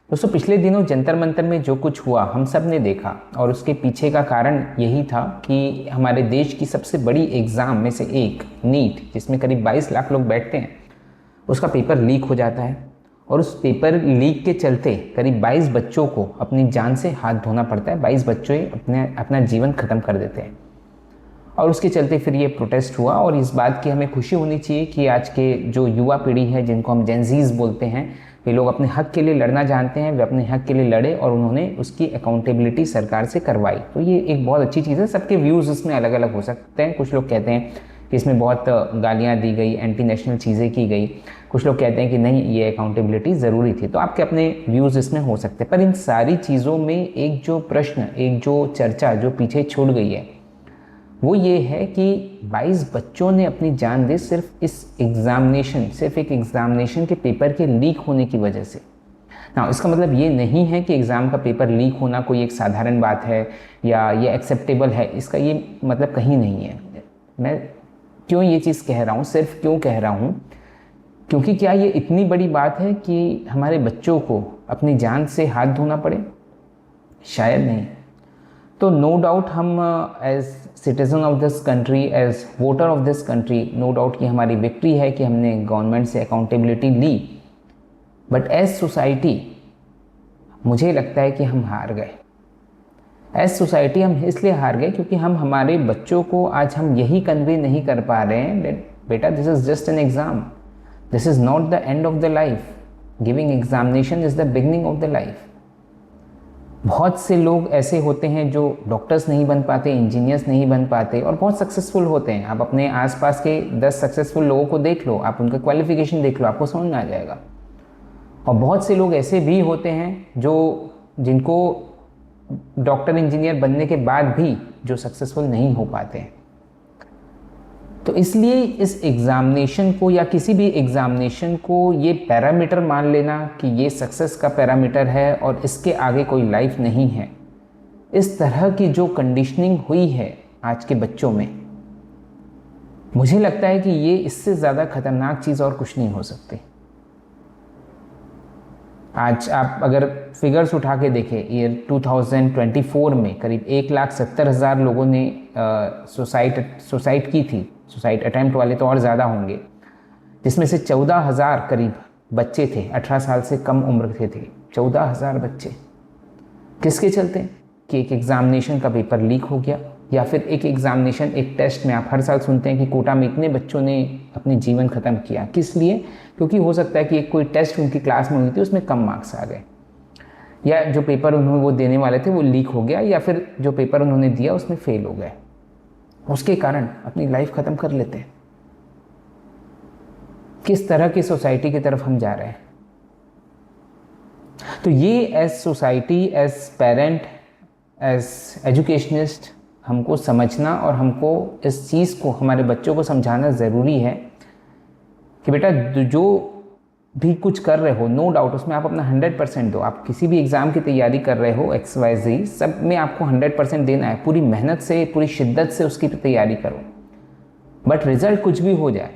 दोस्तों पिछले दिनों जंतर मंतर में जो कुछ हुआ हम सब ने देखा, और उसके पीछे का कारण यही था कि हमारे देश की सबसे बड़ी एग्ज़ाम में से एक नीट, जिसमें करीब 22 लाख लोग बैठते हैं, उसका पेपर लीक हो जाता है। और उस पेपर लीक के चलते करीब 22 बच्चों को अपनी जान से हाथ धोना पड़ता है। 22 बच्चे अपना जीवन ख़त्म कर देते हैं। और उसके चलते फिर ये प्रोटेस्ट हुआ। और इस बात की हमें खुशी होनी चाहिए कि आज के जो युवा पीढ़ी है, जिनको हम जेनजीज बोलते हैं, वे लोग अपने हक के लिए लड़ना जानते हैं। वे अपने हक के लिए लड़े और उन्होंने उसकी अकाउंटेबिलिटी सरकार से करवाई। तो ये एक बहुत अच्छी चीज़ है। सबके व्यूज़ इसमें अलग अलग हो सकते हैं। कुछ लोग कहते हैं कि इसमें बहुत गालियाँ दी गई, एंटी नेशनल चीज़ें की गई। कुछ लोग कहते हैं कि नहीं, ये अकाउंटेबिलिटी ज़रूरी थी। तो आपके अपने व्यूज़ इसमें हो सकते हैं। पर इन सारी चीज़ों में एक जो प्रश्न, एक जो चर्चा जो पीछे छूट गई है, वो ये है कि 22 बच्चों ने अपनी जान दी सिर्फ एक एग्ज़ामिनेशन के पेपर के लीक होने की वजह से। ना इसका मतलब ये नहीं है कि एग्ज़ाम का पेपर लीक होना कोई एक साधारण बात है या ये एक्सेप्टेबल है। इसका ये मतलब कहीं नहीं है। मैं क्यों ये चीज़ कह रहा हूँ, सिर्फ क्यों कह रहा हूँ, क्योंकि क्या ये इतनी बड़ी बात है कि हमारे बच्चों को अपनी जान से हाथ धोना पड़े? शायद नहीं। तो नो डाउट हम as citizen of this country, as voter of this country, no doubt कि हमारी विक्ट्री है कि हमने गवर्नमेंट से अकाउंटेबिलिटी ली। बट एज सोसाइटी मुझे लगता है कि हम हार गए। एज सोसाइटी हम इसलिए हार गए क्योंकि हम हमारे बच्चों को आज हम यही कन्वे नहीं कर पा रहे हैं दैट बेटा, this is just an exam, this is not the end of the life, giving examination is the beginning of the life. बहुत से लोग ऐसे होते हैं जो डॉक्टर्स नहीं बन पाते, इंजीनियर्स नहीं बन पाते और बहुत सक्सेसफुल होते हैं। आप अपने आसपास के 10 सक्सेसफुल लोगों को देख लो, आप उनका क्वालिफिकेशन देख लो, आपको समझ में आ जाएगा। और बहुत से लोग ऐसे भी होते हैं जिनको डॉक्टर इंजीनियर बनने के बाद भी जो सक्सेसफुल नहीं हो पाते हैं। तो इसलिए इस एग्ज़ामिनेशन को या किसी भी एग्ज़ामिनेशन को ये पैरामीटर मान लेना कि ये सक्सेस का पैरामीटर है और इसके आगे कोई लाइफ नहीं है, इस तरह की जो कंडीशनिंग हुई है आज के बच्चों में, मुझे लगता है कि ये इससे ज़्यादा खतरनाक चीज़ और कुछ नहीं हो सकती। आज आप अगर फिगर्स उठा के देखें, ईयर 2024 में करीब 1,70,000 लोगों ने सुसाइड की थी। सुसाइड अटैम्प्ट वाले तो और ज़्यादा होंगे, जिसमें से 14,000 करीब बच्चे थे, 18 साल से कम उम्र के थे। 14,000 बच्चे किसके चलते? कि एक एग्ज़ामिनेशन का पेपर लीक हो गया, या फिर एक एग्ज़ामिनेशन, एक टेस्ट में आप हर साल सुनते हैं कि कोटा में इतने बच्चों ने अपने जीवन ख़त्म किया। किस लिए? क्योंकि हो सकता है कि कोई टेस्ट उनकी क्लास में हुई थी, उसमें कम मार्क्स आ गए, या जो पेपर उन्होंने वो देने वाले थे वो लीक हो गया, या फिर जो पेपर उन्होंने दिया उसमें फेल हो गए। उसके कारण अपनी लाइफ ख़त्म कर लेते हैं। किस तरह की सोसाइटी की तरफ हम जा रहे हैं? तो ये as society, as parent, as educationist हमको समझना और हमको इस चीज़ को हमारे बच्चों को समझाना ज़रूरी है कि बेटा जो भी कुछ कर रहे हो, नो डाउट उसमें आप अपना 100% दो। आप किसी भी एग्ज़ाम की तैयारी कर रहे हो, XYZ, सब में आपको 100% देना है। पूरी मेहनत से, पूरी शिद्दत से उसकी तैयारी करो। बट रिज़ल्ट कुछ भी हो जाए,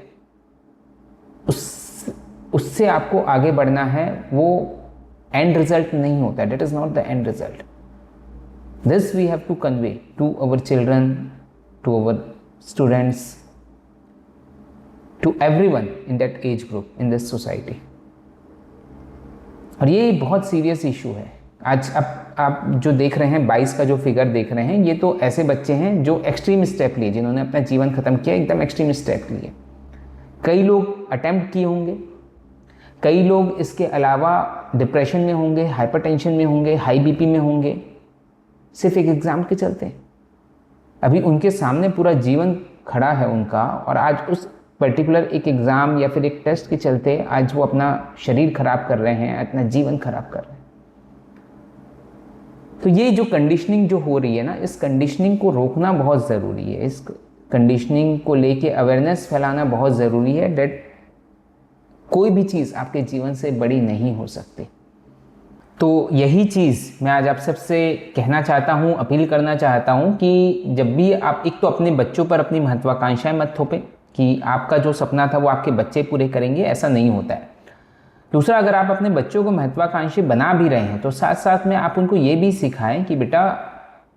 उससे आपको आगे बढ़ना है। वो एंड रिज़ल्ट नहीं होता, that is not the end result. This we have to convey to our children, to our students, to everyone in that age group, in this society. और ये बहुत सीरियस इशू है। आज आप जो देख रहे हैं, 22 का जो फिगर देख रहे हैं, ये तो ऐसे बच्चे हैं जो एक्सट्रीम स्टेप लिए, जिन्होंने अपना जीवन ख़त्म किया, एकदम एक्सट्रीम स्टेप लिए। कई लोग अटेम्प्ट किए होंगे, कई लोग इसके अलावा डिप्रेशन में होंगे, हाइपरटेंशन में होंगे, हाई बीपी में होंगे, सिर्फ एक एग्ज़ाम के चलते। अभी उनके सामने पूरा जीवन खड़ा है उनका, और आज उस पर्टिकुलर एक एग्ज़ाम या फिर एक टेस्ट के चलते आज वो अपना शरीर खराब कर रहे हैं, अपना जीवन खराब कर रहे हैं। तो ये जो कंडीशनिंग जो हो रही है ना, इस कंडीशनिंग को रोकना बहुत ज़रूरी है। इस कंडीशनिंग को लेके अवेयरनेस फैलाना बहुत ज़रूरी है डेट कोई भी चीज़ आपके जीवन से बड़ी नहीं हो सकती। तो यही चीज़ मैं आज आप सबसे कहना चाहता हूँ, अपील करना चाहता हूँ कि जब भी आप, एक तो अपने बच्चों पर अपनी महत्वाकांक्षाएं मत थोपें कि आपका जो सपना था वो आपके बच्चे पूरे करेंगे, ऐसा नहीं होता है। दूसरा, अगर आप अपने बच्चों को महत्वाकांक्षी बना भी रहे हैं तो साथ साथ में आप उनको ये भी सिखाएं कि बेटा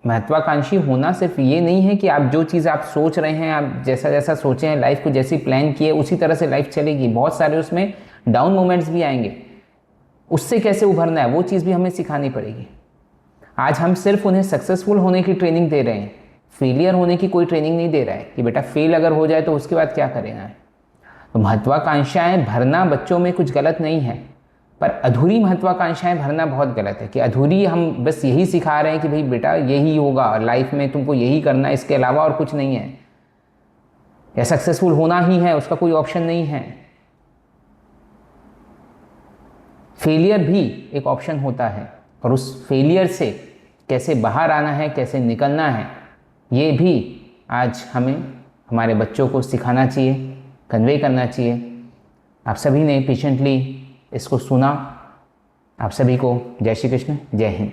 महत्वाकांक्षी होना सिर्फ ये नहीं है कि आप जो चीज़ आप सोच रहे हैं, आप जैसा जैसा सोचे हैं, लाइफ को जैसी प्लान किए उसी तरह से लाइफ चलेगी। बहुत सारे उसमें डाउन मोमेंट्स भी आएंगे, उससे कैसे उभरना है वो चीज़ भी हमें सिखानी पड़ेगी। आज हम सिर्फ उन्हें सक्सेसफुल होने की ट्रेनिंग दे रहे हैं, फेलियर होने की कोई ट्रेनिंग नहीं दे रहा है कि बेटा फेल अगर हो जाए तो उसके बाद क्या करेगा है। तो महत्वाकांक्षाएं भरना बच्चों में कुछ गलत नहीं है, पर अधूरी महत्वाकांक्षाएं भरना बहुत गलत है कि अधूरी हम बस यही सिखा रहे हैं कि भाई बेटा यही होगा लाइफ में, तुमको यही करना है, इसके अलावा और कुछ नहीं है, या सक्सेसफुल होना ही है, उसका कोई ऑप्शन नहीं है। फेलियर भी एक ऑप्शन होता है और उस फेलियर से कैसे बाहर आना है, कैसे निकलना है, ये भी आज हमें हमारे बच्चों को सिखाना चाहिए, कन्वे करना चाहिए। आप सभी ने पेशेंटली इसको सुना। आप सभी को जय श्री कृष्ण, जय हिंद।